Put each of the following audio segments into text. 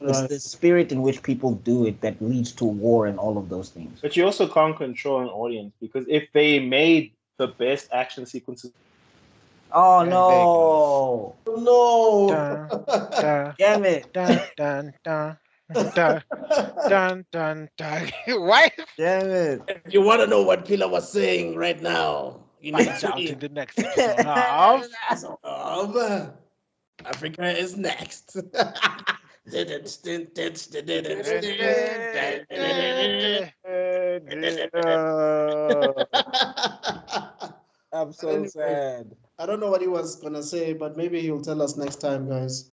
It's the spirit in which people do it that leads to war and all of those things. But you also can't control an audience, because if they made the best action sequences, Oh And no! No. Dun, Damn it! dun, dun, dun, dun, dun, dun, dun. Why? Damn it! If you want to know what Pila was saying right now, you need Find out to in the next episode of of Africa is next. I'm so Anyway. sad. I don't know what he was gonna say, but maybe he'll tell us next time, guys.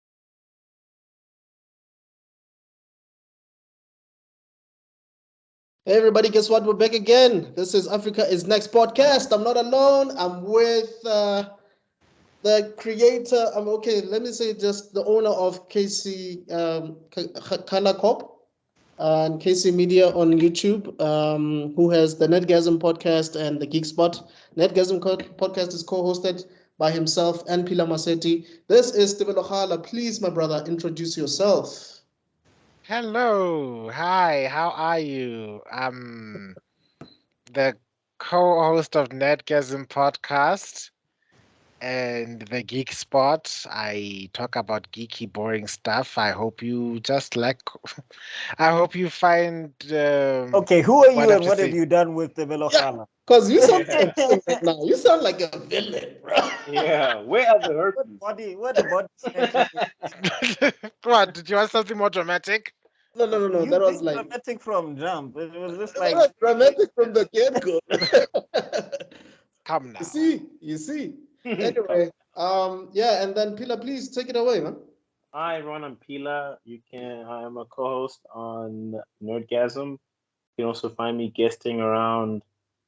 Hey everybody, guess what? We're back again. This is Africa is Next podcast. I'm not alone. I'm with the creator. Let me say just the owner of KC Color Corp and KC Media on YouTube, who has the Netgasm podcast and the Geek Spot. Netgasm podcast is co-hosted by himself and Pila Maseti. This is Tebelo Khala. Please, my brother, introduce yourself. Hello. Hi, how are you? I'm the co-host of Nerdgasm podcast and the Geek Spot. I talk about geeky, boring stuff. I hope you I hope you find Okay, who are what you I have and to what say. have you done with the Velochala? Because you sound like a villain right now. You sound like a villain, bro. yeah, where are the herpes? What body snatching? What? Did you want something more dramatic? No. You That was did like dramatic from jump. It was just that like was dramatic from the get-go. Come now. You see. Anyway, yeah, and then Pila, please take it away, man. Hi everyone, I'm Pila. I'm a co-host on Nerdgasm. You can also find me guesting around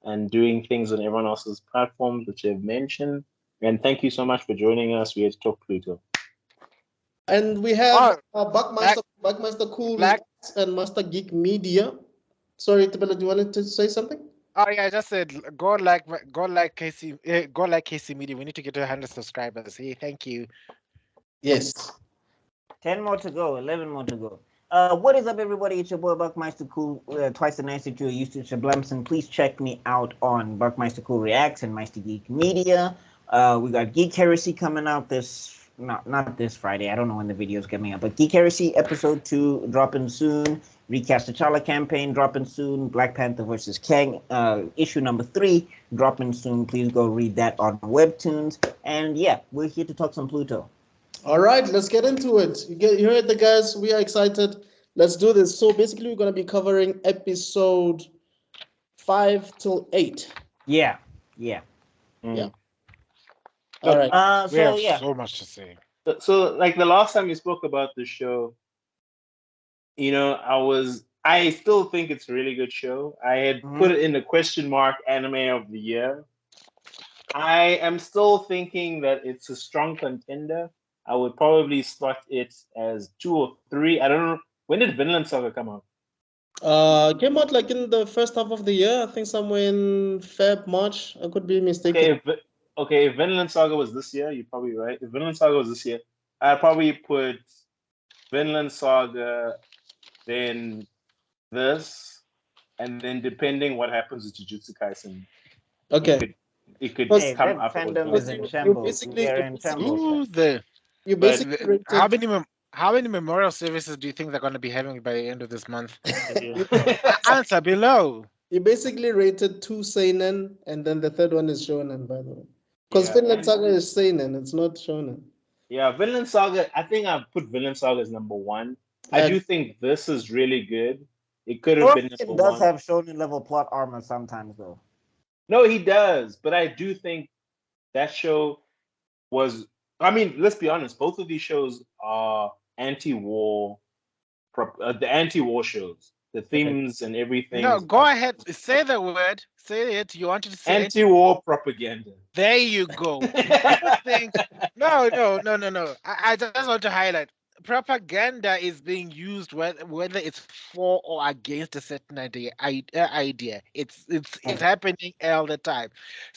and doing things on everyone else's platforms, which I've mentioned. And thank you so much for joining us. We had to talk Pluto. And we have Black- Buckmaster Cool Black- Results and Master Geek Media. Sorry, Tibela, do you want to say something? Oh yeah, I just said go like KC Media. We need to get to 100 subscribers. Hey, thank you. Yes. 10 more to go, 11 more to go. What is up, everybody? It's your boy Buckmeister Cool, twice the nice that you're used to, Shablamson. Please check me out on Buckmeister Cool Reacts and Meister Geek Media. We got Geek Heresy coming out not this Friday. I don't know when the video's coming out, but Geek Heresy episode 2 dropping soon. Recast T'Challa campaign dropping soon. Black Panther versus Kang issue number 3 dropping soon. Please go read that on Webtoons. And yeah, we're here to talk some Pluto. All right, let's get into it. You heard the guys. We are excited. Let's do this. So basically, we're going to be covering episode 5 till 8. Yeah. Yeah. Mm. All right. We have so much to say. So, like the last time we spoke about the show, I still think it's a really good show. I had put it in the question mark anime of the year. I am still thinking that it's a strong contender. I would probably slot it as 2 or 3. I don't know. When did Vinland Saga come out? Came out like in the first half of the year. I think somewhere in Feb, March. I could be mistaken. Okay, if Vinland Saga was this year, you're probably right. If Vinland Saga was this year, I'd probably put Vinland Saga, then this, and then depending what happens with Jujutsu Kaisen, Okay. it could Hey, come that up. fandom is in shambles. We are in shambles. How many memorial services do you think they're going to be having by the end of this month? Yeah. Answer below. You basically rated 2 seinen, and then the third one is shonen, by the way. Because Vinland Saga is seinen, it's not shonen. Yeah, Vinland Saga. I think I've put Vinland Saga as number 1. I do think this is really good. It could have been number 1. It does have shonen level plot armor sometimes, though. No, he does, but I do think that show was. I mean, let's be honest. Both of these shows are anti-war, the anti-war shows. The themes and everything. No, go ahead. Say the word. Say it. You wanted to say anti-war propaganda. There you go. People think no. I just want to highlight propaganda is being used whether it's for or against a certain idea. It's happening all the time.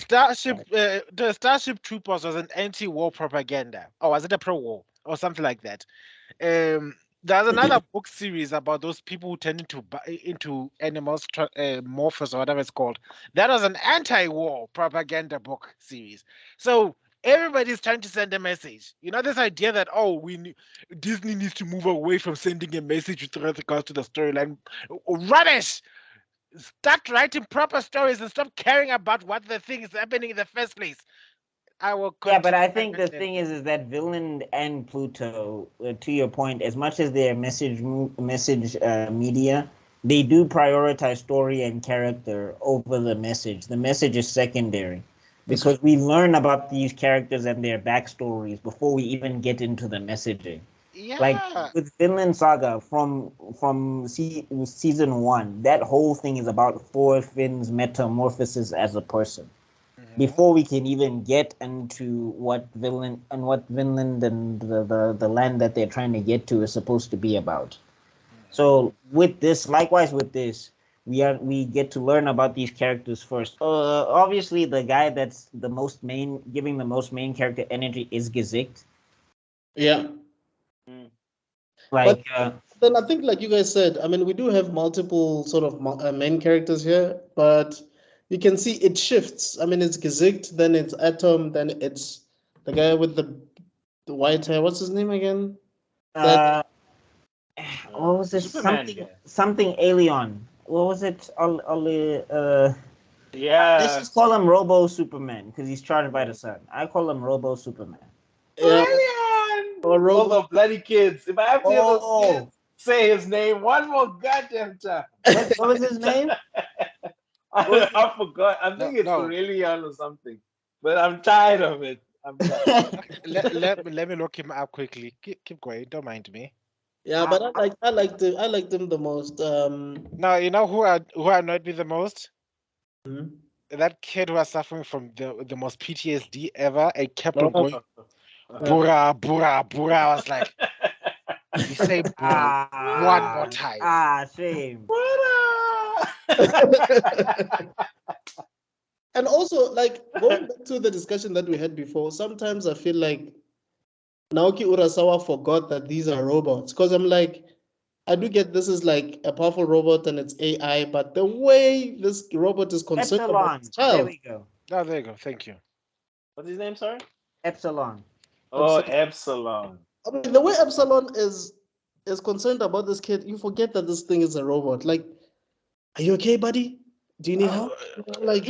The Starship Troopers was an anti-war propaganda, or was it a pro-war or something like that? There's another book series about those people who turn into animals, morphos or whatever it's called. That was an anti-war propaganda book series. So everybody's trying to send a message. You know, this idea that Disney needs to move away from sending a message with regards to the storyline. Rubbish. Start writing proper stories and stop caring about what the thing is happening in the first place. I will Yeah, but continue. I think the thing is that Villain and Pluto, to your point, as much as they're message media, they do prioritize story and character over the message. The message is secondary because we learn about these characters and their backstories before we even get into the messaging. Like Yeah. with Vinland Saga from season 1, that whole thing is about Thorfinn's metamorphosis as a person before we can even get into what Vinland and the land that they're trying to get to is supposed to be about. So with this, likewise with this, we get to learn about these characters first. Obviously, the guy that's giving the most main character energy is Gesicht. Yeah. Like, then I think, like you guys said, I mean, we do have multiple sort of main characters here, but you can see it shifts. I mean, it's Gesicht, then it's Atom, then it's the guy with the white hair. What's his name again? what was it? Superman Something Alien. What was it? Yeah. Let's just call him Robo Superman because he's charged by the sun. I call him Robo Superman. Brilliant! All the bloody kids. If I have to hear those kids say his name one more goddamn time. What was his name? I forgot. I think it's Aurelian or something. But I'm tired of it. I'm tired. let me look him up quickly. Keep going. Don't mind me. Yeah, but I liked him the most. Now you know who annoyed me the most? That kid who was suffering from the most PTSD ever and kept on going Bura. I was like, you say Bura one more time. Shame. And also, like, going back to the discussion that we had before, sometimes I feel like Naoki Urasawa forgot that these are robots. Because I'm like, I do get this is like a powerful robot and it's AI, but the way this robot is concerned about its child. There we go. Oh, there you go. Thank you. What's his name, sorry? Epsilon. Oh, Epsilon. I mean, the way Epsilon is concerned about this kid, you forget that this thing is a robot. Like, are you okay, buddy? Do you need help? Like,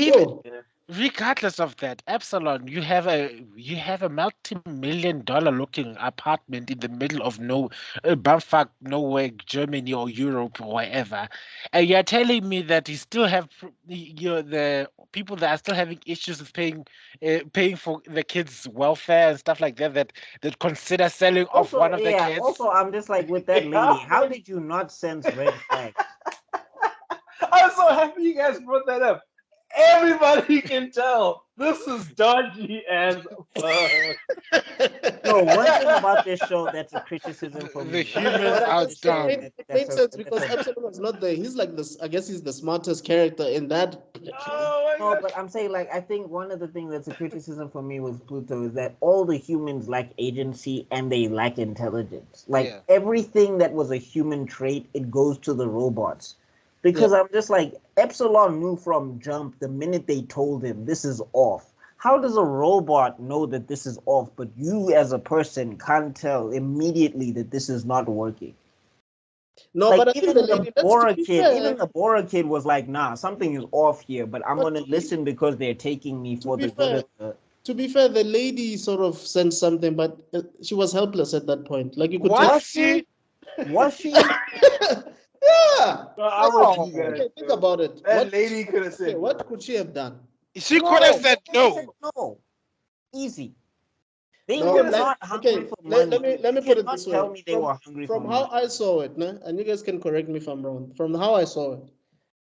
regardless of that, Epsilon, you have a multi-million-dollar looking apartment in the middle of bumfuck nowhere, Germany or Europe or wherever, and you're telling me that you still have the people that are still having issues with paying for the kids' welfare and stuff like that consider selling off one of the kids. Also, I'm just like with that lady. How did you not sense red flags? I'm so happy you guys brought that up. Everybody can tell this is dodgy as fuck. No, one thing about this show that's a criticism for me. The humans are dumb. It makes sense because Epsilon was not there. He's like this. I guess he's the smartest character in that. No, but I'm saying, like, I think one of the things that's a criticism for me with Pluto is that all the humans lack agency and they lack intelligence. Like, everything that was a human trait, it goes to the robots. Because I'm just like, Epsilon knew from jump the minute they told him this is off. How does a robot know that this is off, but you as a person can't tell immediately that this is not working? No, like, but even the Bora kid was like, nah, something is off here, but I'm going to listen because they're taking me for the good of the... To be fair, the lady sort of sensed something, but she was helpless at that point. Like, you could Was she? Yeah. Think about it. That lady could have said. What could she have done? She could have said no. No. Easy. They were not hungry for money. Let me put it this way. Tell me they were hungry for money. From how I saw it, and you guys can correct me if I'm wrong. From how I saw it,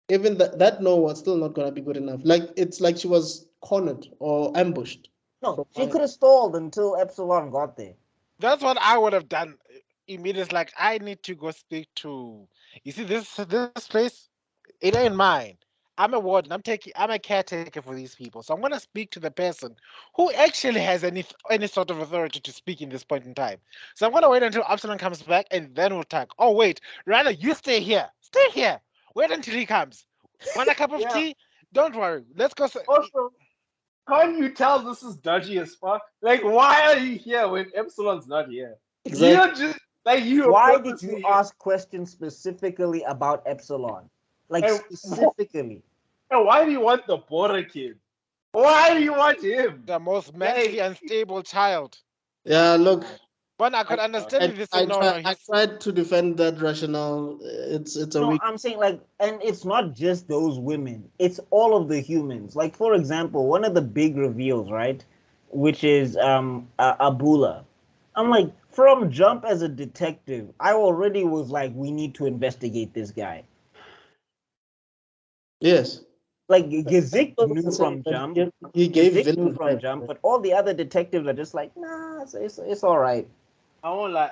even that no was still not gonna be good enough. Like, it's like she was cornered or ambushed. No, she could have stalled until Epsilon got there. That's what I would have done. Immediately, like, I need to go speak to. You see this place, it ain't mine. I'm a warden. I'm a caretaker for these people. So I'm gonna speak to the person who actually has any sort of authority to speak in this point in time. So I'm gonna wait until Absalom comes back, and then we'll talk. Oh wait, rather you stay here. Stay here. Wait until he comes. Want a cup of Yeah. tea? Don't worry. Let's go. Also, can't you tell this is dodgy as fuck? Like, why are you here when Epsilon's not here? Exactly. You're just like you. are Why did you purposely- ask questions specifically about Epsilon? Like And- specifically. And why do you want the border kid? Why do you want him? The most mentally unstable child. Yeah, look, But I could understand if this. No, I tried to defend that rationale. It's a No, weak. I'm saying like, and it's not just those women. It's all of the humans. Like for example, one of the big reveals, right, which is Abula. I'm like, from jump as a detective, I already was like, we need to investigate this guy. Yes. Like Gizik That's knew what from I'm jump. saying. He gave Gizik knew villain from vibes. jump, but all the other detectives are just like, nah, it's all right. I won't lie.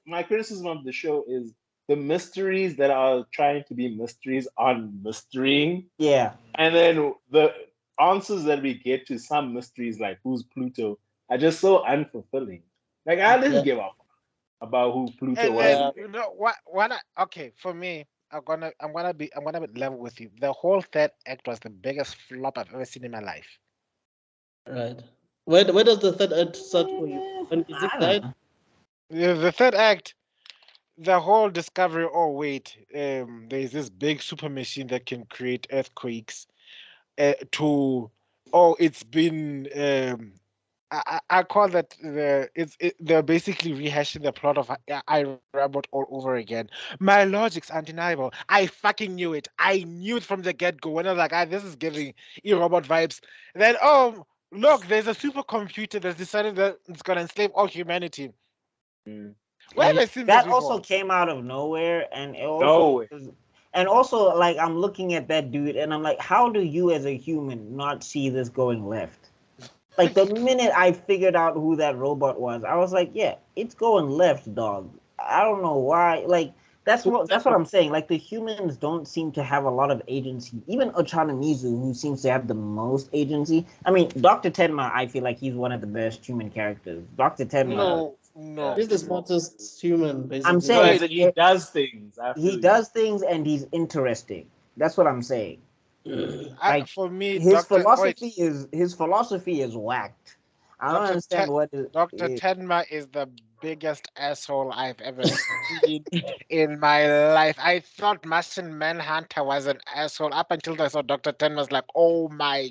My criticism of the show is the mysteries that are trying to be mysteries aren't mysterying, Yeah. and then the answers that we get to some mysteries, like who's Pluto, are just so unfulfilling. Like I didn't Yeah. give a fuck about who Pluto And was. then you know what? Okay, for me, I'm gonna be level with you. The whole third act was the biggest flop I've ever seen in my life. Right. Where does the third act start for you? When I Gizik don't died? know. The third act, the whole discovery. Oh wait, there's this big super machine that can create earthquakes. It's been I call that they're basically rehashing the plot of iRobot all over again. My logic's undeniable. I fucking knew it. I knew it from the get-go when I was like, this is giving iRobot vibes. Then look, there's a supercomputer that's decided that it's gonna enslave all humanity. Mm. Where have I seen this That before? also came out of nowhere, and it also No way. and also like I'm looking at that dude, and I'm like, how do you as a human not see this going left? Like the minute I figured out who that robot was, I was like, yeah, it's going left, dog. I don't know why. Like that's what I'm saying. Like the humans don't seem to have a lot of agency. Even Ochana who seems to have the most agency. I mean, Dr. Tenma, I feel like he's one of the best human characters. Dr. Tenma. No. He's the smartest human, basically. I'm saying He does things. he does things and he's interesting. That's what I'm saying. Like For me, his philosophy is whacked. I don't understand what Dr. Tenma is the biggest asshole I've ever seen in my life. I thought Martian Manhunter was an asshole up until I saw Dr. Tenma's like, oh my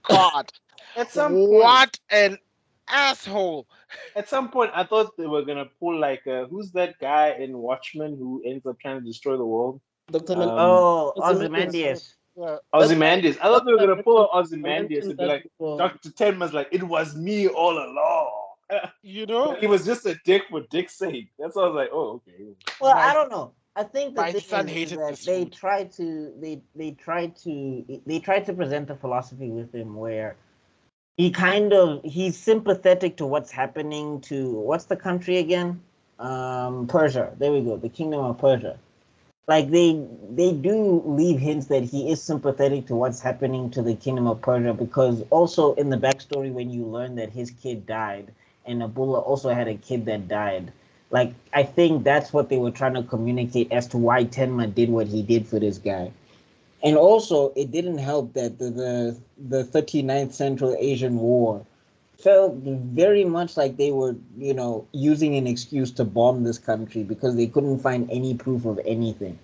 god. At some what an asshole. At some point, I thought they were gonna pull like, who's that guy in Watchmen who ends up trying to destroy the world? Dr. Ozymandias. Ozymandias. I thought they were gonna pull I Ozymandias and be mentioned like, that before. Dr. Tenma's like, it was me all along. You know? He was just a dick for dick's sake. That's why I was like, oh, okay. Well, My- I don't know. I think the my thing son is hated that this they food. tried to present the philosophy with him where he's sympathetic to what's happening to what's the country again? Persia. There we go. The Kingdom of Persia. Like they do leave hints that he is sympathetic to what's happening to the Kingdom of Persia, because also in the backstory when you learn that his kid died and Abdullah also had a kid that died, like I think that's what they were trying to communicate as to why Tenma did what he did for this guy. And also it didn't help that the 39th Central Asian War felt very much like they were, using an excuse to bomb this country because they couldn't find any proof of anything.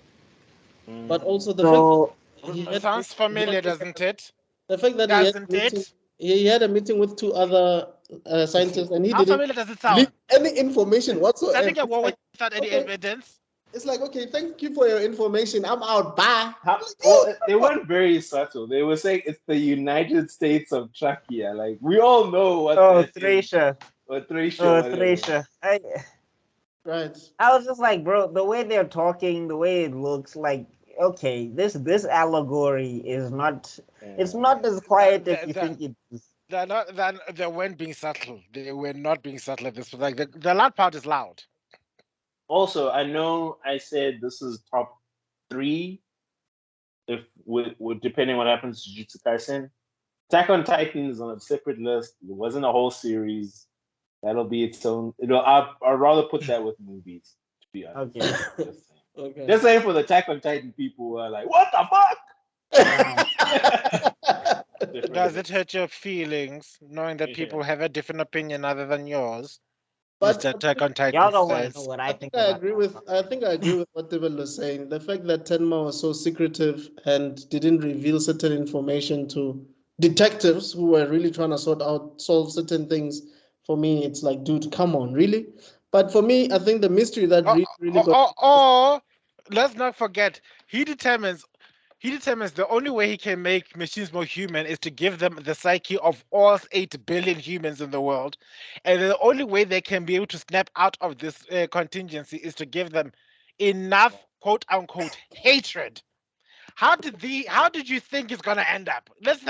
But also the So fact that Sounds familiar, doesn't it? the fact that he had a meeting with two other scientists and he How didn't familiar does it sound? leave any information whatsoever. Doesn't get It's war like, without any okay. evidence. It's like, okay, thank you for your information. I'm out. Bye. They weren't very subtle. They were saying it's the United States of Czechia. Like, we all know what that is. Thracia. Or Thracia. whatever. Thracia. Right. I was just like, bro, the way they're talking, the way it looks, like, okay, this allegory is not. It's not as quiet as you think it is. They weren't being subtle. They were not being subtle at this point. Like the loud part is loud. Also, I know I said this is top 3 if with depending what happens to Jujutsu Kaisen. Attack on Titan is on a separate list. It wasn't a whole series. That'll be its own. I'd rather put that with movies. To be honest. Okay. Just saying. Okay. Just saying for the Attack on Titan people who are like, what the fuck? Does it hurt your feelings knowing that people have a different opinion other than yours? But Mr. Attack on Titan Y'all don't want to know says. what I think I about agree that. with. I think I agree with what Devil was saying. The fact that Tenma was so secretive and didn't reveal certain information to detectives who were really trying to solve certain things. For me, it's like, dude, come on, really? But for me, I think the mystery that really got. Let's not forget, he determines the only way he can make machines more human is to give them the psyche of all 8 billion humans in the world. And the only way they can be able to snap out of this contingency is to give them enough quote unquote hatred. How did you think it's gonna end up? Let's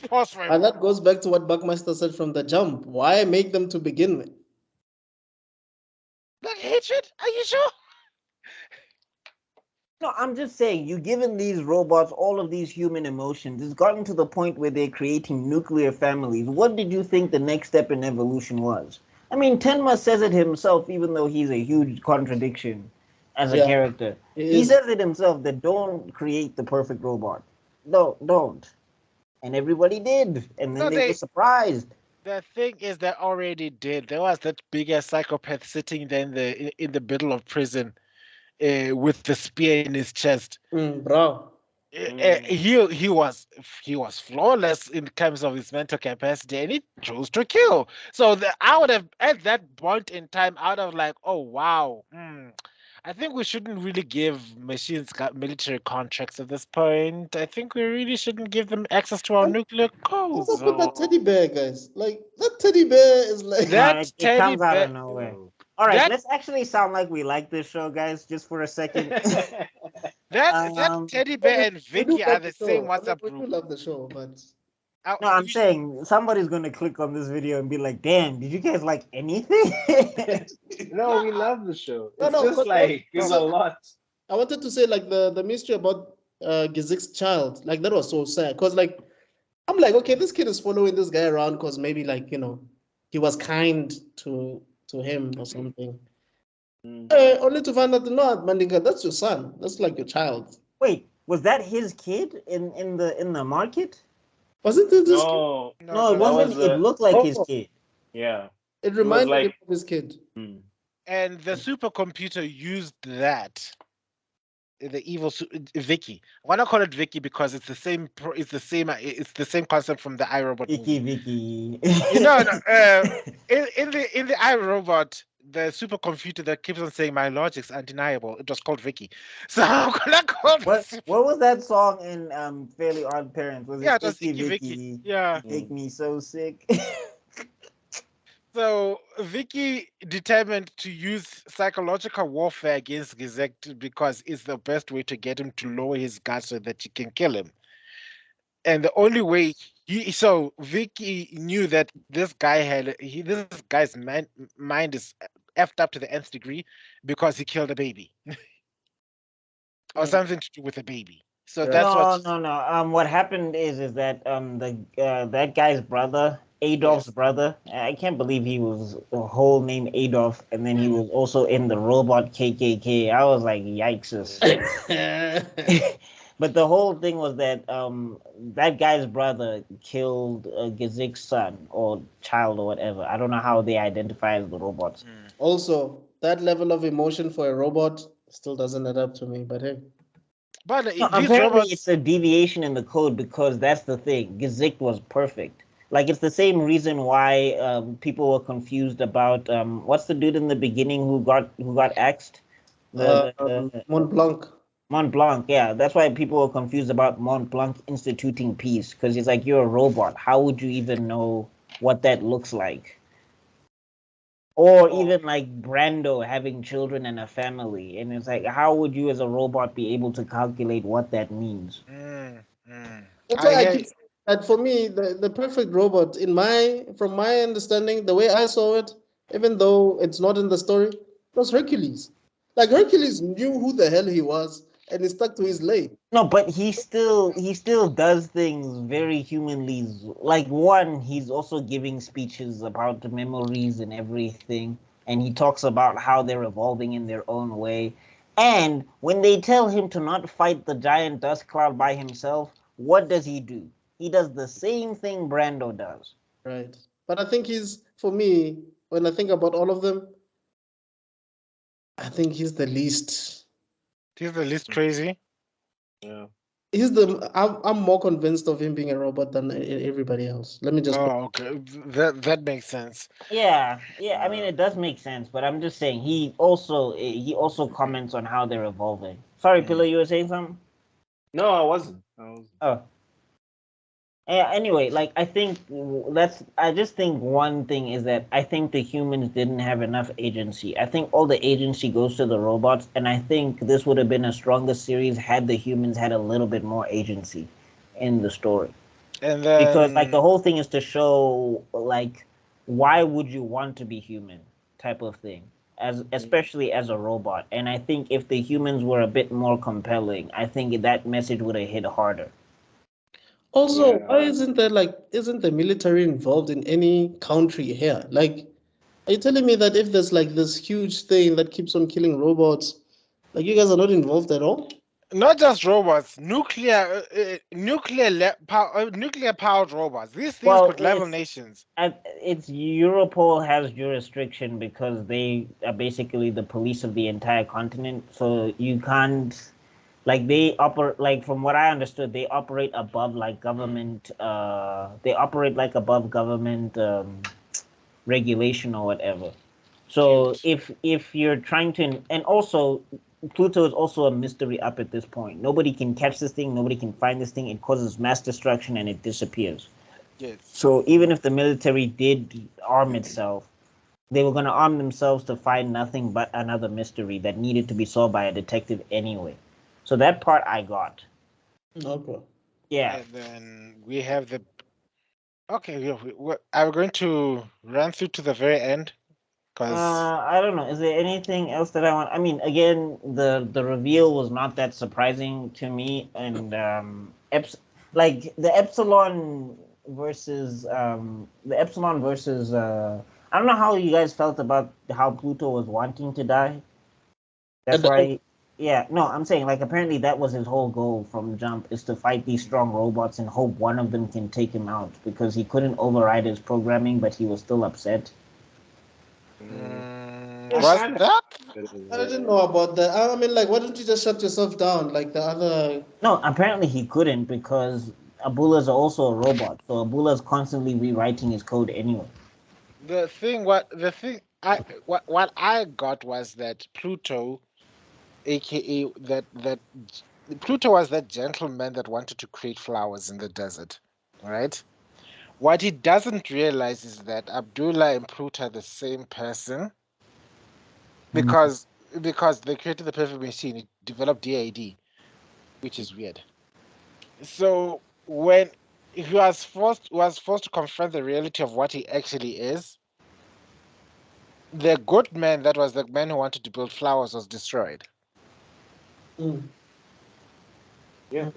pause for a And moment. that goes back to what Buckmaster said from the jump. Why make them to begin with? Like hatred? Are you sure? No, I'm just saying, you given these robots all of these human emotions, it's gotten to the point where they're creating nuclear families. What did you think the next step in evolution was? I mean, Tenma says it himself, even though he's a huge contradiction as a character. He says it himself that don't create the perfect robot. No, don't. And everybody did. And then they were surprised. The thing is, they already did. There was that bigger psychopath sitting there in the middle of prison, with the spear in his chest. Bro. He was flawless in terms of his mental capacity, and he chose to kill. So I would have, at that point in time, I would have like, oh wow. I think we shouldn't really give machines military contracts at this point. I think we really shouldn't give them access to our nuclear codes. What's up with that teddy bear, guys? Like, that teddy bear is like... That it comes out of nowhere. All right, let's actually sound like we like this show, guys, just for a second. that teddy bear and Vicky are the same WhatsApp group. We do love the show, but... No, I'm saying somebody's going to click on this video and be like, damn, did you guys like anything? No, we love the show. It's just like, there's a lot. I wanted to say, like, the mystery about Gizik's child, like, that was so sad. Because, like, I'm like, okay, this kid is following this guy around because maybe, like, you know, he was kind to him or something. Only to find out, no, Mandinga, that's your son. That's like your child. Wait, was that his kid in the market? Wasn't it this No, kid? No, it wasn't. It looked like his kid. Yeah. It reminded him of his kid. And the supercomputer used that. The evil Vicky. Why not call it Vicky? Because it's the same. It's the same concept from the iRobot movie. Vicky. You know, in the iRobot, the supercomputer that keeps on saying my logic's undeniable. It was called Vicky. So I'm gonna call what was that song in Fairly Odd Parents? Was it just Vicky? Yeah. You make me so sick. So Vicky determined to use psychological warfare against Gizek because it's the best way to get him to lower his guard so that you can kill him. And the only way Vicky knew that this guy's mind is effed up to the nth degree because he killed a baby. Or something to do with a baby. So that's No. What happened is that that guy's brother, Adolf's brother, I can't believe he was the whole name Adolf, and then he was also in the robot KKK. I was like, yikes. But the whole thing was that that guy's brother killed Gizik's son or child or whatever. I don't know how they identify as the robots. Also, that level of emotion for a robot still doesn't add up to me, but hey. But apparently it's a deviation in the code because that's the thing. Gizik was perfect. Like, it's the same reason why people were confused about what's the dude in the beginning who got axed? Mont Blanc. Mont Blanc, yeah. That's why people were confused about Mont Blanc instituting peace, because he's like, you're a robot. How would you even know what that looks like? Or even like Brando having children and a family. And it's like, how would you as a robot be able to calculate what that means? That's why I keep saying that for me, the perfect robot, from my understanding, the way I saw it, even though it's not in the story, it was Hercules. Like, Hercules knew who the hell he was. and he stuck to his lane. No, but he still does things very humanly. Like one, he's also giving speeches about the memories and everything, and he talks about how they're evolving in their own way. And when they tell him to not fight the giant dust cloud by himself, what does he do? He does the same thing Brando does. Right. But I think for me, when I think about all of them, I think he's the least. He's the least crazy. Yeah. I'm more convinced of him being a robot than everybody else. Let me just. Oh, okay. That makes sense. Yeah. I mean, it does make sense, but I'm just saying he also comments on how they're evolving. Sorry, Pillow, you were saying something? No, I wasn't. Oh. Yeah, anyway, like I just think one thing is that I think the humans didn't have enough agency. I think all the agency goes to the robots, and I think this would have been a stronger series had the humans had a little bit more agency in the story. And Because then like the whole thing is to show like why would you want to be human type of thing, especially as a robot. And I think if the humans were a bit more compelling, I think that message would have hit harder. Also, Yeah. why isn't the military involved in any country here? Like, are you telling me that if there's like this huge thing that keeps on killing robots, like you guys are not involved at all? not just robots, nuclear powered robots. These things Well, could level nations. it's Europol has jurisdiction because they are basically the police of the entire continent. So you can't like they operate like from what I understood, they operate above like government. They operate like above government regulation or whatever. So Cute. if you're trying to, and also Pluto is also a mystery up at this point. Nobody can catch this thing. Nobody can find this thing. It causes mass destruction and it disappears. Yes. So even if the military did arm itself, they were going to arm themselves to find nothing but another mystery that needed to be solved by a detective anyway. So that part I got. Okay. Yeah. And then we have the. Okay, are we going to run through to the very end? Because I don't know. Is there anything else that I want? I mean, again, the reveal was not that surprising to me, and like the epsilon versus I don't know how you guys felt about how Pluto was wanting to die. That's And the- why, yeah. No, I'm saying like apparently that was his whole goal from jump is to fight these strong robots and hope one of them can take him out because he couldn't override his programming, but he was still upset. was that? I didn't know about that. I mean, like, why don't you just shut yourself down like the other? No, apparently he couldn't because Abula's also a robot, so Abula's constantly rewriting his code anyway. What I got was that Pluto, aka that Pluto was that gentleman that wanted to create flowers in the desert, right? What he doesn't realize is that Abdullah and Pluto are the same person because they created the perfect machine. It developed DAD, which is weird. So when he was forced to confront the reality of what he actually is, the good man that was the man who wanted to build flowers was destroyed. Yeah.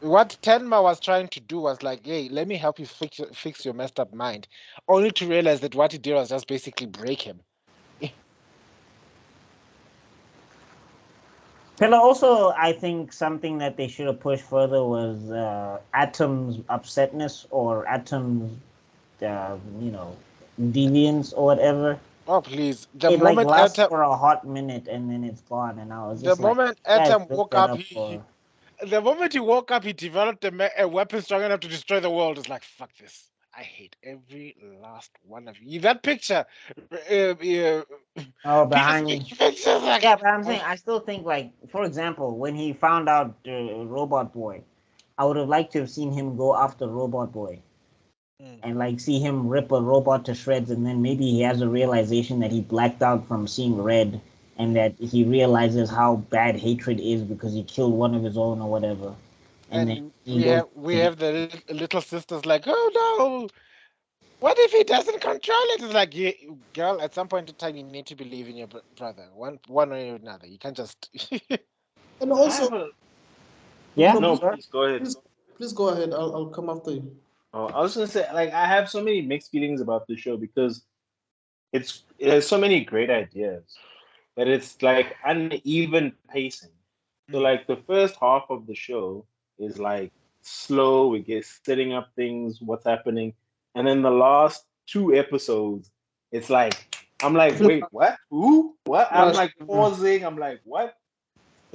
What Tenma was trying to do was like, hey, let me help you fix your messed up mind, only to realize that what he did was just basically break him. Pillar also, I think something that they should have pushed further was Atom's upsetness or Atom's, deviance or whatever. Oh please! The It like moment lasts Atom, for a hot minute and then it's gone, and I was the just like, moment guys, Atom built woke that up, up for. the moment he woke up, he developed a weapon strong enough to destroy the world. It's like, fuck this. I hate every last one of you. That picture, Oh, Peter's behind me. picture, like, Yeah, but I'm saying I still think like, for example, when he found out Robot Boy, I would have liked to have seen him go after Robot Boy and like see him rip a robot to shreds, and then maybe he has a realization that he blacked out from seeing red, and that he realizes how bad hatred is because he killed one of his own or whatever, and then and he goes we to the. have the little sisters like, oh no, what if he doesn't control it? It's like, yeah, girl, at some point in time, you need to believe in your brother, one way or another. You can't just. And I also, have a, Yeah. no, no, Sure. please go ahead. please go ahead. I'll come after you. Oh, I was gonna say, like, I have so many mixed feelings about the show because it has so many great ideas, but it's like uneven pacing. So like the first half of the show is like slow, we get setting up things, what's happening, and then the last two episodes, it's like I'm like, wait, what? Who? What? I'm Rush. like pausing. I'm like, what?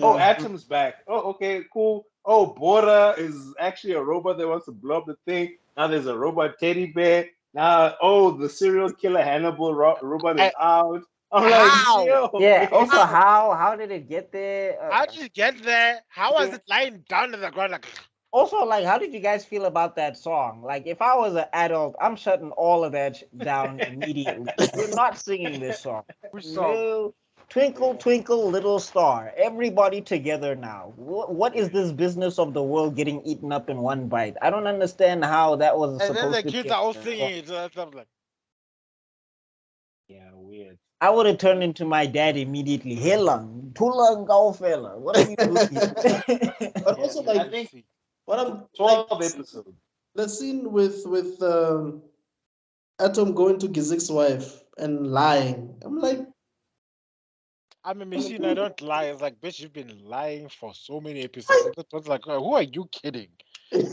Oh, Yeah. Atom's back. Oh, okay, cool. Oh, Bora is actually a robot that wants to blow up the thing. Now there's a robot teddy bear. Now, oh, the serial killer Hannibal robot is out. I'm like, How? yo. Yeah. Also, How? how did it get there? How did you get there? How was it lying down on the ground like? Also, like, how did you guys feel about that song? Like, if I was an adult, I'm shutting all of that down immediately. We're not singing this song. Which song? No. Twinkle, twinkle, little star. Everybody together now. What is this business of the world getting eaten up in one bite? I don't understand how that was And then supposed the to kids be. are all singing it. So I'm like, Yeah, weird. I would have turned into my dad immediately. Helang, tulang kau fella. What are you doing? But Yeah, also, I like, think what I'm like 12 episodes. the scene with Atom going to Gizik's wife and lying. I'm like, I'm a machine. I don't lie. It's like, bitch, you've been lying for so many episodes. And it's like, who are you kidding?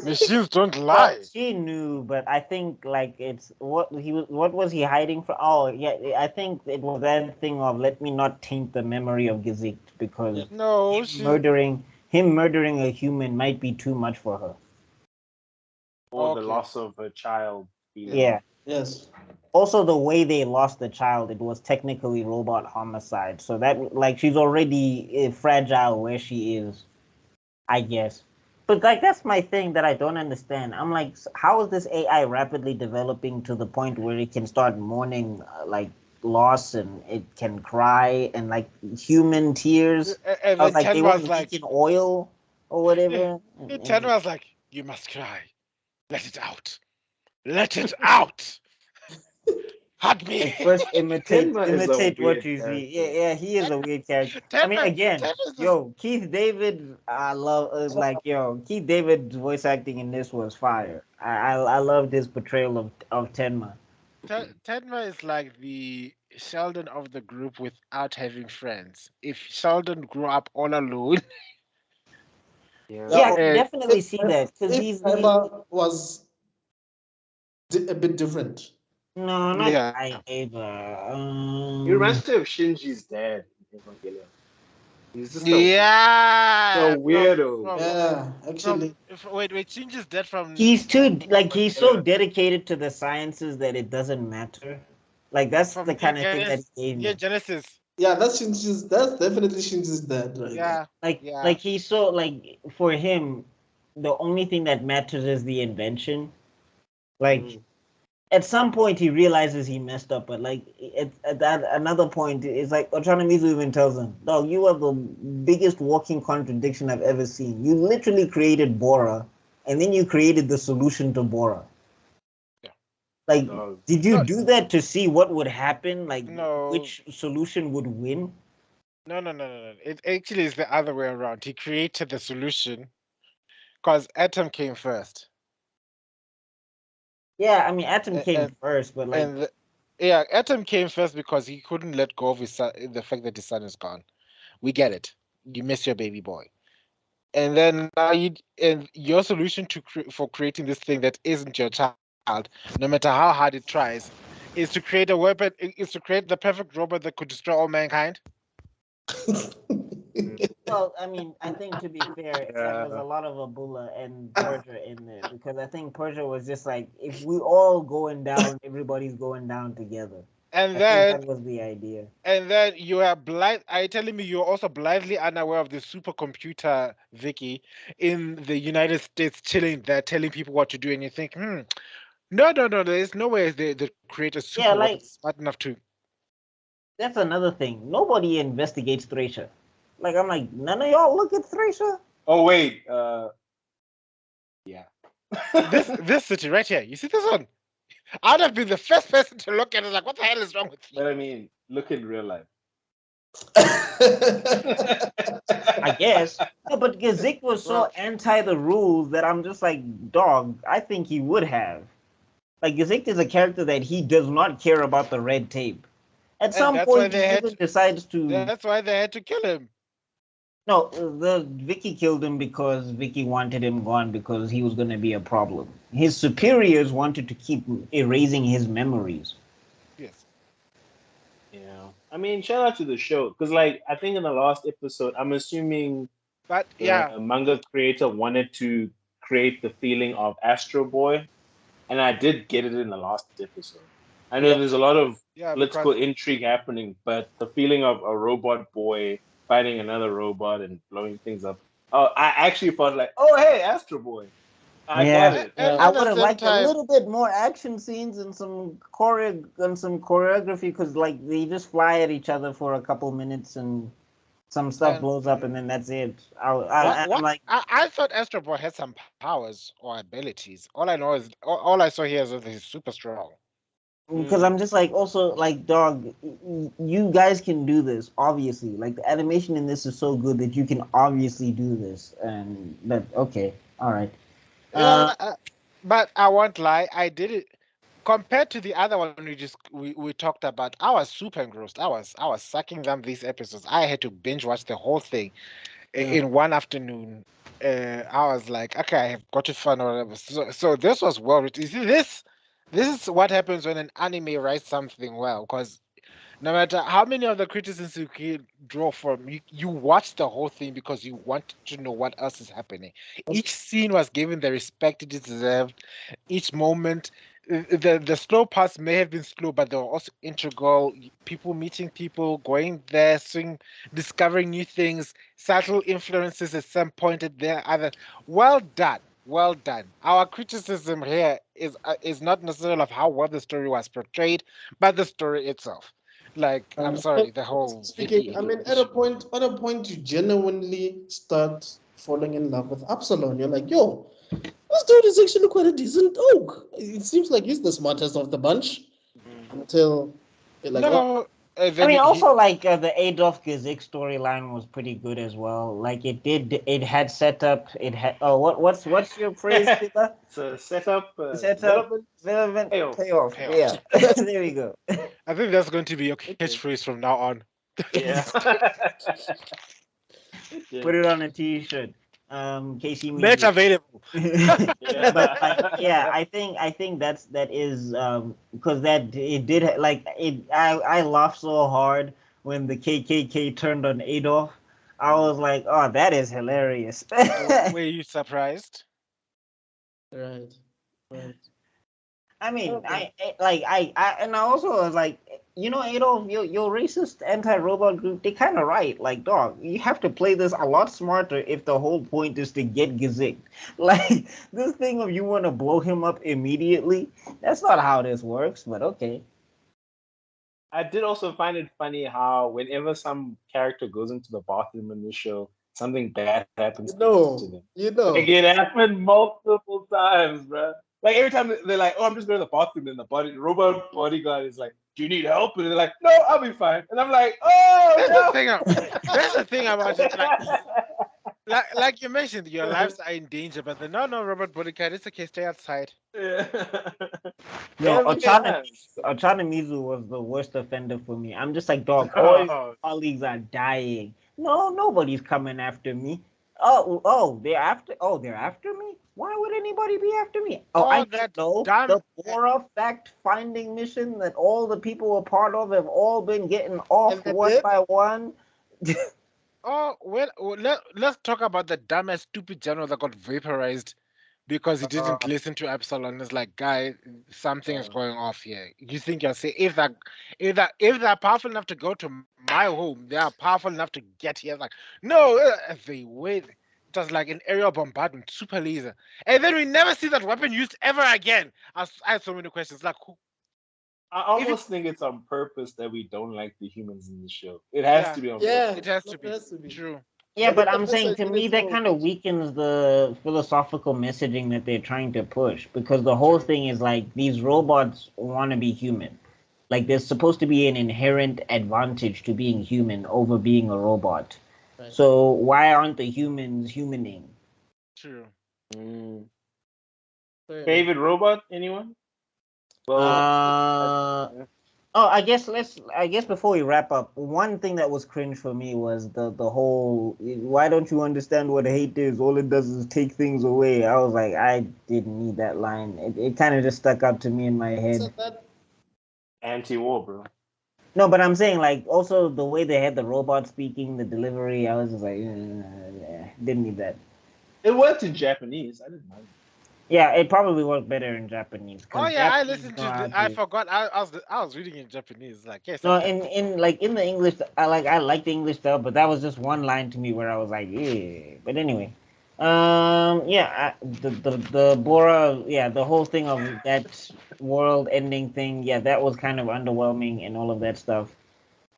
Machines don't Well, lie. she knew, but I think like it's what he was. What was he hiding from? Oh, yeah, I think it was that thing of let me not taint the memory of Gizik because No, him murdering a human might be too much for her. Or the Okay. loss of a child. Yeah. yes. Also, the way they lost the child, it was technically robot homicide. So that like she's already fragile where she is, I guess. But like that's my thing that I don't understand. I'm like, how is this AI rapidly developing to the point where it can start mourning like loss and it can cry and like human tears? And I was then like, they Ten weren't was like, leaking oil or whatever. Ten was like, you must cry. Let it out. Let it out. Hug me. And first imitate Tenma is a imitate what weird you see. Yeah, character. yeah, he is a weird character. I mean, again, Ten is just, yo, Keith David, I love like yo, Keith David's voice acting in this was fire. I loved his portrayal of Tenma. Tenma is like the Sheldon of the group without having friends. If Sheldon grew up all alone, Yeah. Yeah, I can and definitely see that because If he's Emma was a bit different. no, not yeah, either. He reminds me of Shinji's dad in Evangelion. He's just a yeah, weirdo. Yeah, actually. wait, changes that from He's too like from he's so Yeah. dedicated to the sciences that it doesn't matter. Like that's the Neon kind of thing that he gave me. Genesis. Yeah, that's definitely Shinji's dad right there. Yeah, like yeah. he's so like for him the only thing that matters is the invention like at some point he realizes he messed up but like at that another point it's like Ochanomizu even tells him dog you are the biggest walking contradiction I've ever seen. You literally created Bora and then you created the solution to Bora. Yeah. Like Dog. did you No, do that to see what would happen, like no, which solution would win? no. It actually is the other way around. He created the solution because Atom came first. Yeah, I mean Atom A- came And first but like and yeah, Atom came first because he couldn't let go of his son, the fact that his son is gone. We get it. You miss your baby boy. And then now and your solution for creating this thing that isn't your child, no matter how hard it tries, is to create a weapon. Is to create the perfect robot that could destroy all mankind. well, I mean, I think to be fair, there was Yeah. a lot of Abula and Persia in there because I think Persia was just like, if we all going down, everybody's going down together. And I think then that was the idea. you are blind. Are you telling me you're also blindly unaware of the supercomputer Vicky in the United States chilling there, telling people what to do, and you think, no, there's no way they create a super Yeah, robot like that's smart enough to. that's another thing. Nobody investigates Thracia. Like I'm like, none of y'all look at Thracia. Oh wait. Yeah. This city right here. You see this one? I'd have been the first person to look at it like, what the hell is wrong with you? But I mean, look in real life. I guess. No, but Gazik was so Well, anti the rules that I'm just like, dog, I think he would have. Like, Gazik is a character that he does not care about the red tape. At and some that's why point, they he had even to. decides to. That's why they had to kill him. No, the Vicky killed him because Vicky wanted him gone because he was going to be a problem. His superiors wanted to keep erasing his memories. Yes. Yeah, I mean, shout out to the show because, like, I think in the last episode, I'm assuming But the yeah, manga creator wanted to create the feeling of Astro Boy, and I did get it in the last episode. I know Yeah. there's a lot of yeah, political because intrigue happening, but the feeling of a robot boy fighting another robot and blowing things up. Oh, I actually felt like, oh, hey, Astro Boy, I got Yeah. and, it. and I at the would have same liked a time, little bit more action scenes and some choreography because like they just fly at each other for a couple minutes and some stuff and blows up and then that's it. I'm what like I thought Astro Boy had some powers or abilities. All I know is all I saw here is that he's super strong. because Mm. I'm just like also like dog, you guys can do this obviously. Like the animation in this is so good that you can obviously do this and that okay, all right. Yeah, Uh, but I won't lie, I did it compared to the other one we talked about. I was super engrossed. I was sucking down these episodes. I had to binge watch the whole thing in one afternoon. I was like, okay, I have got to find out whatever. So this was well written. You see, this is what happens when an anime writes something well, because no matter how many of the criticisms you can draw from, you watch the whole thing because you want to know what else is happening. Each scene was given the respect it deserved. Each moment, the slow parts may have been slow, but they were also integral. People meeting people, going there, seeing, discovering new things, subtle influences at some point at their other. Well done. Well done. Our criticism here is not necessarily of how well the story was portrayed, but the story itself. Like, I'm sorry, the whole Speaking, Vicky I mean, issue. at a point, you genuinely start falling in love with Absalom. You're like, yo, this dude is actually quite a decent oak. It seems like he's the smartest of the bunch until you're like, oh, No, I then mean, he also like the Adolf Gazik storyline was pretty good as well. Like it had set up. It had what's your phrase, Killa? So setup, Set up, development, relevant payoff. payoff. payoff. Yeah, there we go. I think that's going to be your Okay. catchphrase from now on. Yeah. Put Yeah. it on a T-shirt. Casey Merch Mizu. available. But like yeah, Yeah. I think that is because that it did like it I laughed so hard when the KKK turned on Adolf. I was like, oh, that is hilarious. Were you surprised? right, right. I mean, Okay. and I also was like, you know, Adolf, your racist anti-robot group, they kind of right. Like, dog, you have to play this a lot smarter if the whole point is to get gazicked. Like, this thing of you want to blow him up immediately, that's not how this works, but okay. I did also find it funny how whenever some character goes into the bathroom in the show, something bad happens to them. You Like know. it happened multiple times, bro. Like every time they're like, "Oh, I'm just going to the bathroom," and the robot bodyguard is like, "Do you need help?" And they're like, "No, I'll be fine." And I'm like, That's the "Oh thing. That's the thing about it. no!" Like you mentioned, your lives are in danger, but then no, Robert Bodyguard, it's okay. Stay outside. Yeah. No, Every time. Ochana Mizu was the worst offender for me. I'm just like, dog, all his Oh, colleagues are dying. No, nobody's coming after me. They're after me? Why would anybody be after me? Oh, Oh, I that know. dumb. The Bora fact finding mission that all the people were part of have all been getting off And they one did? by one. Oh well, let's talk about the dumb and stupid general that got vaporized because he Uh, didn't listen to Absalom. It's like, guy, something is uh, going off here. You think you're saying if they're powerful enough to go to my home, they are powerful enough to get here. Like, no, they wait. It was like an aerial bombardment, super laser, and then we never see that weapon used ever again. I had so many questions. Like, who, I if it, almost think it's on purpose that we don't like the humans in the show. It has yeah, to be on Yeah, it purpose. has no, to it be has to be. true. Yeah, but I'm That's saying a to me that uniform. kind of weakens the philosophical messaging that they're trying to push because the whole True. thing is like these robots want to be human. Like there's supposed to be an inherent advantage to being human over being a robot. Right. So why aren't the humans humaning? True. Fair enough. Favorite robot? Anyone? Well, I guess before we wrap up, one thing that was cringe for me was the whole why don't you understand what hate is? All it does is take things away. I was like, I didn't need that line. It kind of just stuck out to me in my head. Said that. anti-war, bro. No, but I'm saying like also the way they had the robot speaking, the delivery, I was just like, didn't need that. It worked in Japanese. I didn't mind. Yeah, it probably worked better in Japanese. Oh yeah, I listened to. I forgot. I was reading in Japanese. Like yes. No, in the English, I like the English stuff, but that was just one line to me where I was like, yeah. But anyway, the Bora, yeah, the whole thing of that world-ending thing, yeah, that was kind of underwhelming and all of that stuff.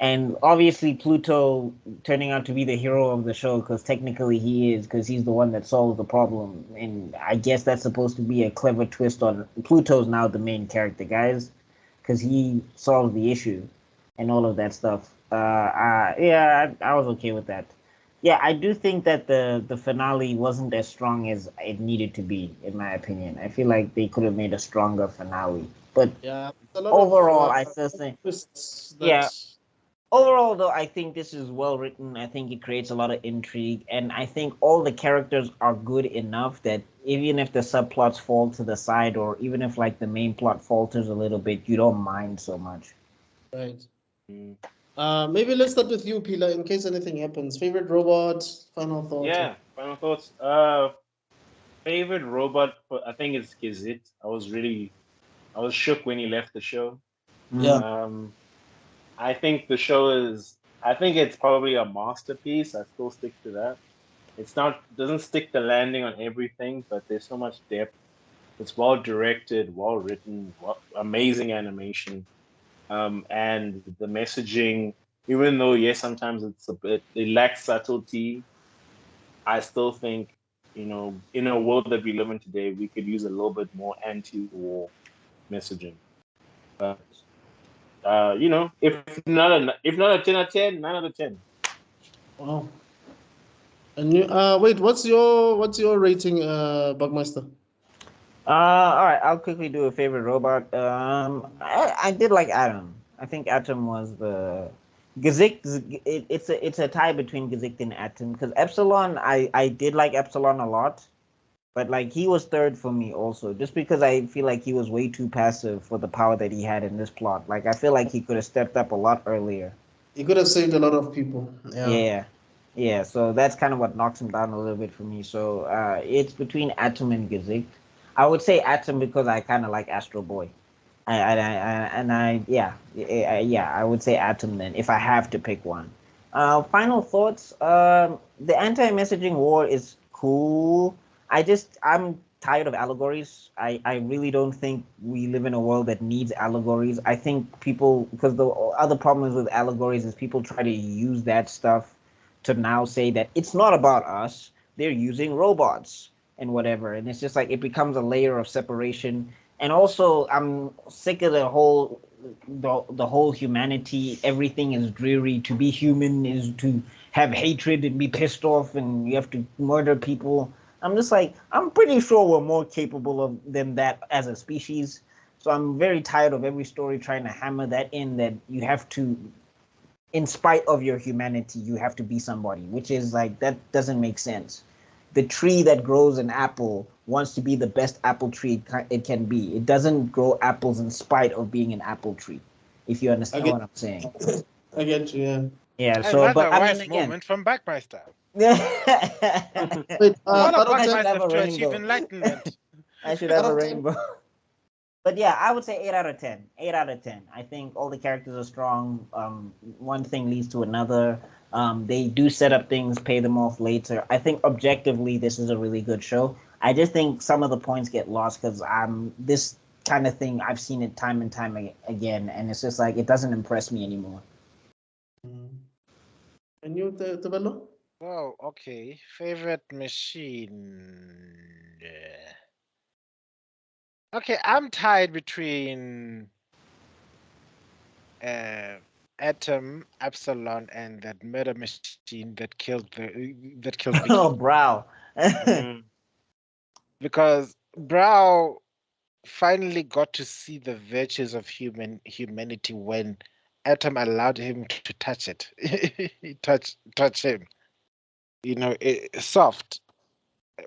And obviously Pluto turning out to be the hero of the show because technically he is because he's the one that solves the problem. And I guess that's supposed to be a clever twist on Pluto's now the main character, guys, because he solves the issue and all of that stuff. I was okay with that. Yeah, I do think that the finale wasn't as strong as it needed to be, in my opinion. I feel like they could have made a stronger finale. But Yeah, a lot overall, of I still think, twists that. yeah. Overall, though, I think this is well written. I think it creates a lot of intrigue, and I think all the characters are good enough that even if the subplots fall to the side, or even if like the main plot falters a little bit, you don't mind so much. Right. Maybe let's start with you, Pila, in case anything happens. Favorite robot, final thoughts. Yeah, final thoughts. Favorite robot, I think it's Gizit. I was shook when he left the show. Yeah. I think the show I think it's probably a masterpiece. I still stick to that. Doesn't stick the landing on everything, but there's so much depth. It's well directed, well written, amazing animation. And the messaging, even though yes, sometimes it lacks subtlety, I still think, in a world that we live in today, we could use a little bit more anti-war messaging. But if not a 10 out of 10, 9 out of 10. Wow. And you, wait, what's your rating, Bugmeister? All right, I'll quickly do a favorite robot. I did like Atom. I think Atom was the Gazik. It's a tie between Gazik and Atom because Epsilon. I did like Epsilon a lot, but like he was third for me also, just because I feel like he was way too passive for the power that he had in this plot. Like I feel like he could have stepped up a lot earlier. He could have saved a lot of people. Yeah. Yeah. So that's kind of what knocks him down a little bit for me. So it's between Atom and Gazik. I would say Atom because I kind of like Astro Boy. I would say Atom then if I have to pick one. Final thoughts. The anti-messaging war is cool. I'm tired of allegories. I really don't think we live in a world that needs allegories. I think people, because the other problems with allegories is people try to use that stuff to now say that it's not about us. They're using robots and whatever, and it's just like it becomes a layer of separation. And also, I'm sick of the whole humanity. Everything is dreary. To be human is to have hatred and be pissed off, and you have to murder people. I'm just like, I'm pretty sure we're more capable of than that as a species. So I'm very tired of every story trying to hammer that in, that you have to, in spite of your humanity, you have to be somebody, which is like, that doesn't make sense. The tree that grows an apple wants to be the best apple tree it can be. It doesn't grow apples in spite of being an apple tree, if you understand what I'm saying. I get you, yeah. Yeah, so, Another but I wise mean, again. moment from Backmeister. Wait, What a out of 10? Backmeister to achieve enlightenment. I should have Out a of 10? rainbow. But yeah, I would say 8 out of 10. 8 out of 10. I think all the characters are strong. One thing leads to another. They do set up things, pay them off later. I think objectively, this is a really good show. I just think some of the points get lost because this kind of thing, I've seen it time and time again, and it's just like it doesn't impress me anymore. And you, Tabello? Oh, okay. Favorite machine. Okay, I'm tied between Atom, Epsilon, and that murder machine that killed Vicky. Oh, brow. Mm. Because Brow finally got to see the virtues of humanity when Atom allowed him to touch it. He touch him. Soft,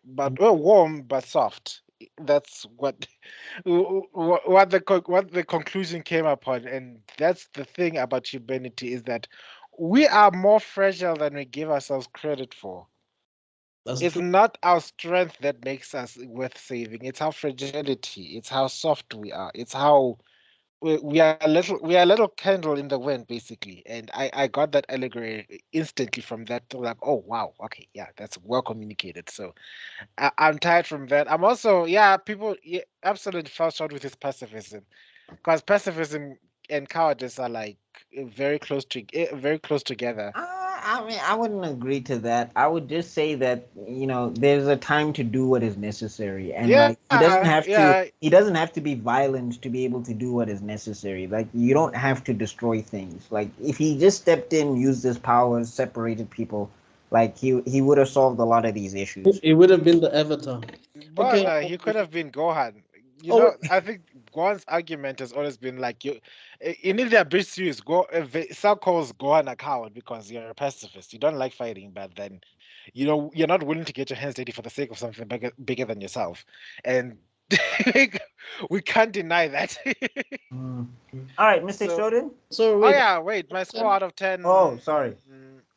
but warm but soft. That's what the conclusion came upon, and that's the thing about humanity is that we are more fragile than we give ourselves credit for. That's It's true. not our strength that makes us worth saving. It's our fragility. It's how soft we are. It's how we are a little candle in the wind, basically. And I got that allegory instantly from that. Like, oh wow, okay, yeah, that's well communicated. So I'm tired from that. I'm also, people absolutely fell short with his pacifism, because pacifism and cowardice are like very close together. I mean, I wouldn't agree to that. I would just say that there's a time to do what is necessary, and Yeah, like he doesn't have to. yeah. He doesn't have to be violent to be able to do what is necessary. Like you don't have to destroy things. Like if he just stepped in, used his powers, separated people, like he would have solved a lot of these issues. It would have been the Avatar. Okay. But he could have been Gohan. Oh, I think Gohan's argument has always been like in India, British series, Sal calls Gohan a coward because you're a pacifist. You don't like fighting, but then, you're not willing to get your hands dirty for the sake of something bigger than yourself, and we can't deny that. Mm. All right, Mr. So, Shoden. so oh wait. yeah, wait, my score out of 10. Oh, sorry.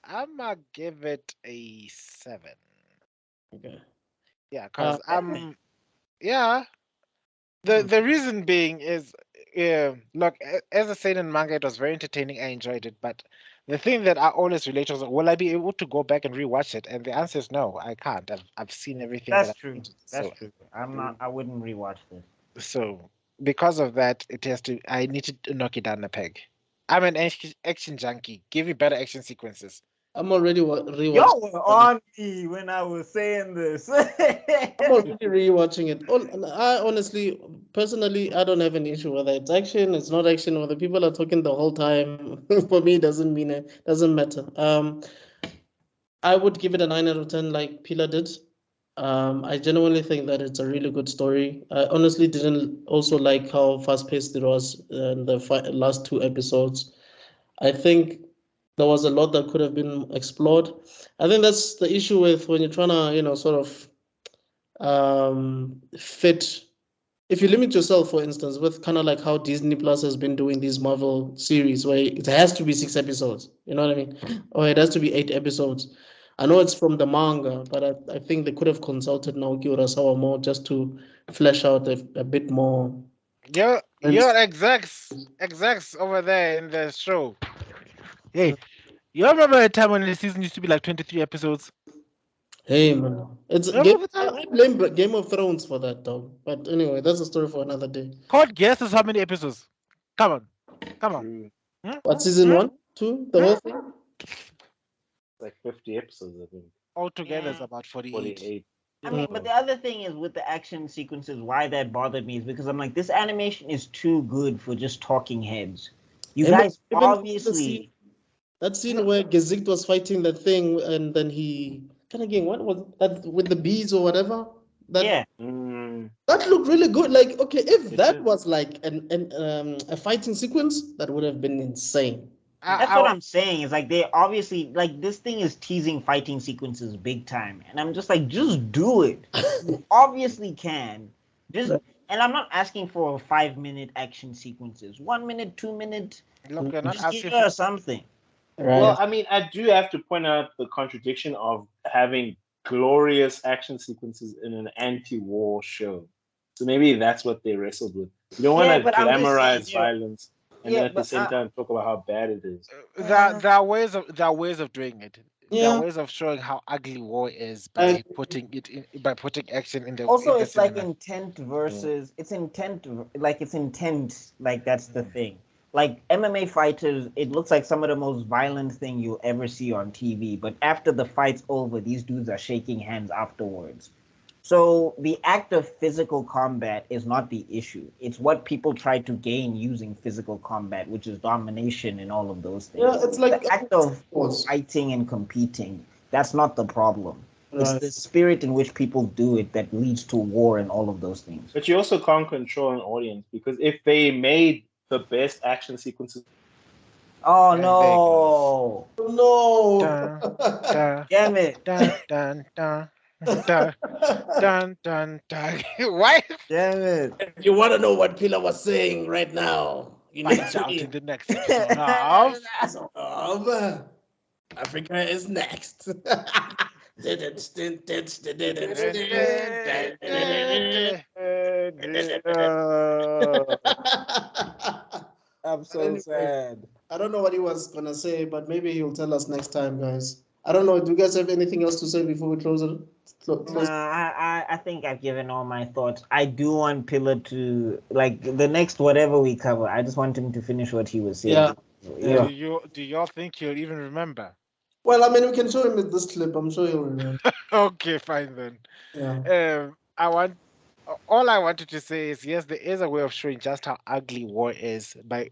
I'm gonna give it a 7. Okay. Yeah, because Seven. yeah. The reason being is, look, as I said in manga, it was very entertaining. I enjoyed it, but the thing that I always relate was, will I be able to go back and rewatch it? And the answer is no, I can't. I've seen everything that That's I true. need to. That's true. I'm not. I wouldn't rewatch this. So because of that, it has to. I need to knock it down a peg. I'm an action junkie. Give me better action sequences. I'm already Y'all rewatching. were on me when I was saying this. I'm already rewatching it. I honestly, personally, I don't have an issue whether it's action, it's not action, whether people are talking the whole time. For me, it doesn't mean it doesn't matter. I would give it a 9 out of 10, like Pila did. I genuinely think that it's a really good story. I honestly didn't also like how fast paced it was in the last 2 episodes. I think there was a lot that could have been explored. I think that's the issue with when you're trying to, sort of fit. If you limit yourself, for instance, with kind of like how Disney Plus has been doing these Marvel series, where it has to be 6 episodes, you know what I mean? Or it has to be 8 episodes. I know it's from the manga, but I think they could have consulted Naoki Urasawa more just to flesh out a bit more. Your execs over there in the show. Hey, you remember a time when the season used to be like 23 episodes? Hey man, it's Remember the time? I blame Game of Thrones for that, though. But anyway, that's a story for another day. Code guesses how many episodes? Come on. True. What, season 1, 2, the whole thing? Like 50 episodes, I think. Altogether is Yeah. about 48. 48. I mean, but the other thing is with the action sequences, why that bothered me is because I'm like, this animation is too good for just talking heads. You guys Even obviously. that scene where Gesicht was fighting that thing, and then he kind of getting, what was that with the bees or whatever? Yeah. That looked really good. Like, okay, if It that did. was like a fighting sequence, that would have been insane. That's what I'm saying. Is like they obviously like this thing is teasing fighting sequences big time, and I'm just like, just do it. You obviously can. And I'm not asking for 5-minute action sequences. 1 minute, 2 minute. Look, you're not Just give asking her for something. Right. Well, I mean, I do have to point out the contradiction of having glorious action sequences in an anti-war show. So maybe that's what they wrestled with. You don't want to but I'm just saying, glamorize violence and then at the same time talk about how bad it is. there are ways of doing it. There are Yeah. ways of showing how ugly war is by putting action in the Also, in the it's like cinema. intent versus it's intent. Like it's intent. Like that's the thing. Like MMA fighters, it looks like some of the most violent thing you'll ever see on TV. But after the fight's over, these dudes are shaking hands afterwards. So the act of physical combat is not the issue. It's what people try to gain using physical combat, which is domination and all of those things. Yeah, it's like the act of sports. fighting and competing. That's not the problem. It's Right. the spirit in which people do it that leads to war and all of those things. But you also can't control an audience because if they made the best action sequences, Oh And there no! No. Dun, dun, Damn it! dun, dun, dun, dun, dun, dun, dun. Why? Damn it! If you want to know what Pillar was saying right now, you need Find to out in the next episode of Africa is next. I'm so Anyway. sad. I don't know what he was gonna say, but maybe he'll tell us next time, guys. I don't know. Do you guys have anything else to say before we close it? Nah, I think I've given all my thoughts. I do want Pillar to like the next whatever we cover. I just want him to finish what he was saying. Yeah. Yeah. Do y'all think he'll even remember? Well, I mean, we can show him this clip. I'm sure he'll remember. Okay, fine then. Yeah. All I wanted to say is yes, there is a way of showing just how ugly war is by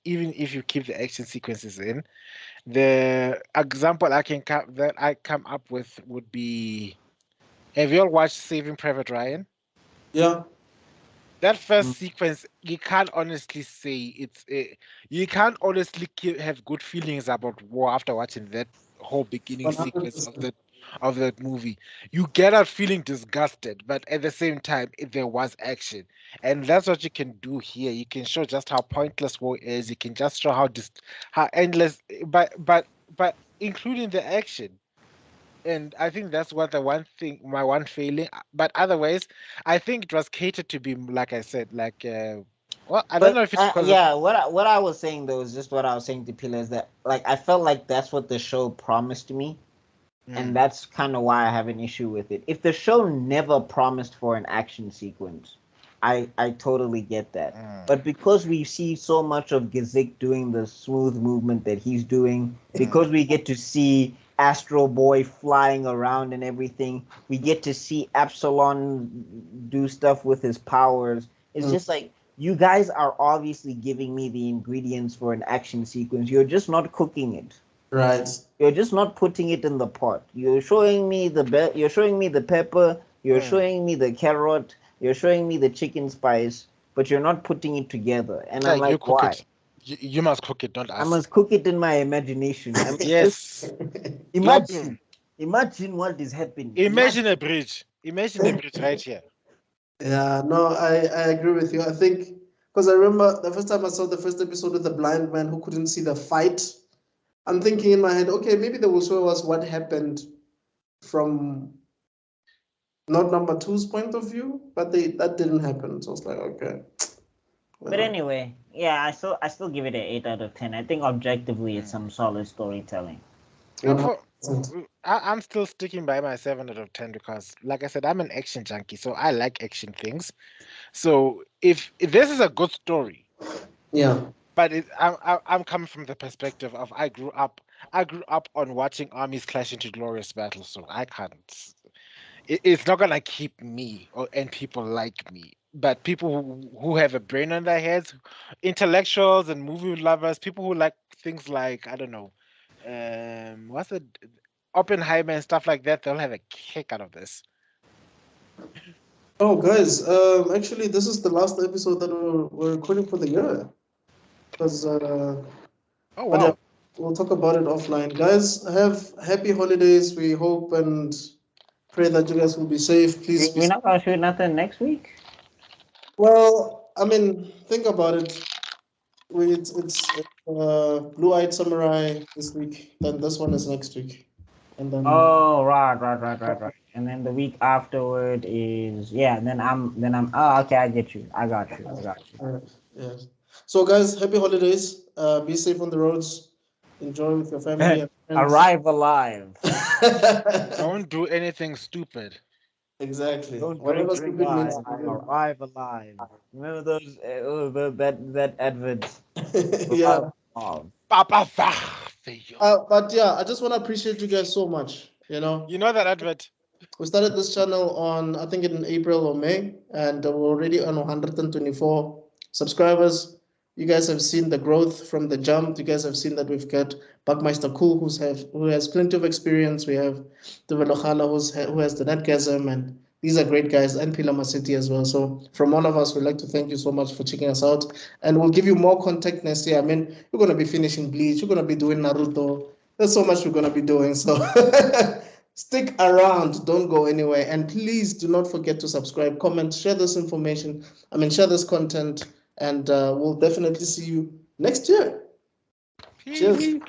even if you keep the action sequences in. The example I come up with would be, have you all watched Saving Private Ryan? Yeah. That first sequence, you can't honestly say you can't honestly have good feelings about war after watching that whole beginning sequence 100%. of that movie. You get out feeling disgusted, but at the same time, there was action, and that's what you can do here. You can show just how pointless war is. You can just show how endless, but including the action. And I think that's what my one failing. But otherwise, I think it was catered to be, like I said, like, well, I don't know But if it's because yeah, what I was saying though is just what I was saying to Pillar is that like I felt like that's what the show promised me, and that's kind of why I have an issue with it. If the show never promised for an action sequence, I totally get that. But because we see so much of Gazik doing the smooth movement that he's doing, because we get to see Astro Boy flying around and everything, we get to see Absalon do stuff with his powers. It's just like you guys are obviously giving me the ingredients for an action sequence. You're just not cooking it. Right. You're just not putting it in the pot. You're showing me you're showing me the pepper, you're showing me the carrot, you're showing me the chicken spice, but you're not putting it together. And I'm you like, cook why? it. You must cook it, not us. I must cook it in my imagination. I mean, Yes. imagine what is happening. Imagine a bridge. Imagine a bridge right here. Yeah, no, I agree with you. I think because I remember the first time I saw the first episode with the blind man who couldn't see the fight, I'm thinking in my head, okay, maybe they will show us what happened from not number two's point of view, but that didn't happen. So I was like, okay. But anyway, yeah, I still give it an 8 out of 10. I think objectively it's some solid storytelling. I'm still sticking by my 7 out of 10 because, like I said, I'm an action junkie, so I like action things. So if this is a good story, yeah, but I'm coming from the perspective of I grew up on watching armies clash into glorious battles, so I can't. It's not gonna keep me and people like me. But people who have a brain on their heads, intellectuals and movie lovers, people who like things like, I don't know, what's it, Oppenheimer and stuff like that, they'll have a kick out of this. Oh, guys, actually, this is the last episode that we're recording for the year. Because, Oh, wow. But yeah, we'll talk about it offline. Guys, have happy holidays. We hope and pray that you guys will be safe. Please be We're not gonna shoot nothing next week. Well, I mean, think about it. It's Blue-Eyed Samurai this week. Then this one is next week, and then Oh, right. And then the week afterward is and then I'm oh okay, I get you. I got you. all right, yes. So, guys, happy holidays. Be safe on the roads. Enjoy with your family and friends. Arrive alive. Don't do anything stupid. Exactly. Don't Whatever drink stupid means. arrive alive. Remember those that advert? Yeah. Papa But yeah, I just want to appreciate you guys so much. You know that advert? We started this channel on, I think, in April or May, and we're already on 124 subscribers. You guys have seen the growth from the jump. You guys have seen that we've got Buckmeister Cool, who has plenty of experience. We have the Velochala, who has the Netgasm, and these are great guys, and Pilama City as well. So from all of us, we'd like to thank you so much for checking us out. And we'll give you more content next year. I mean, we're going to be finishing Bleach. We're going to be doing Naruto. There's so much we're going to be doing. So stick around. Don't go anywhere. And please do not forget to subscribe, comment, share this information. Share this content. And we'll definitely see you next year. Peace. Cheers.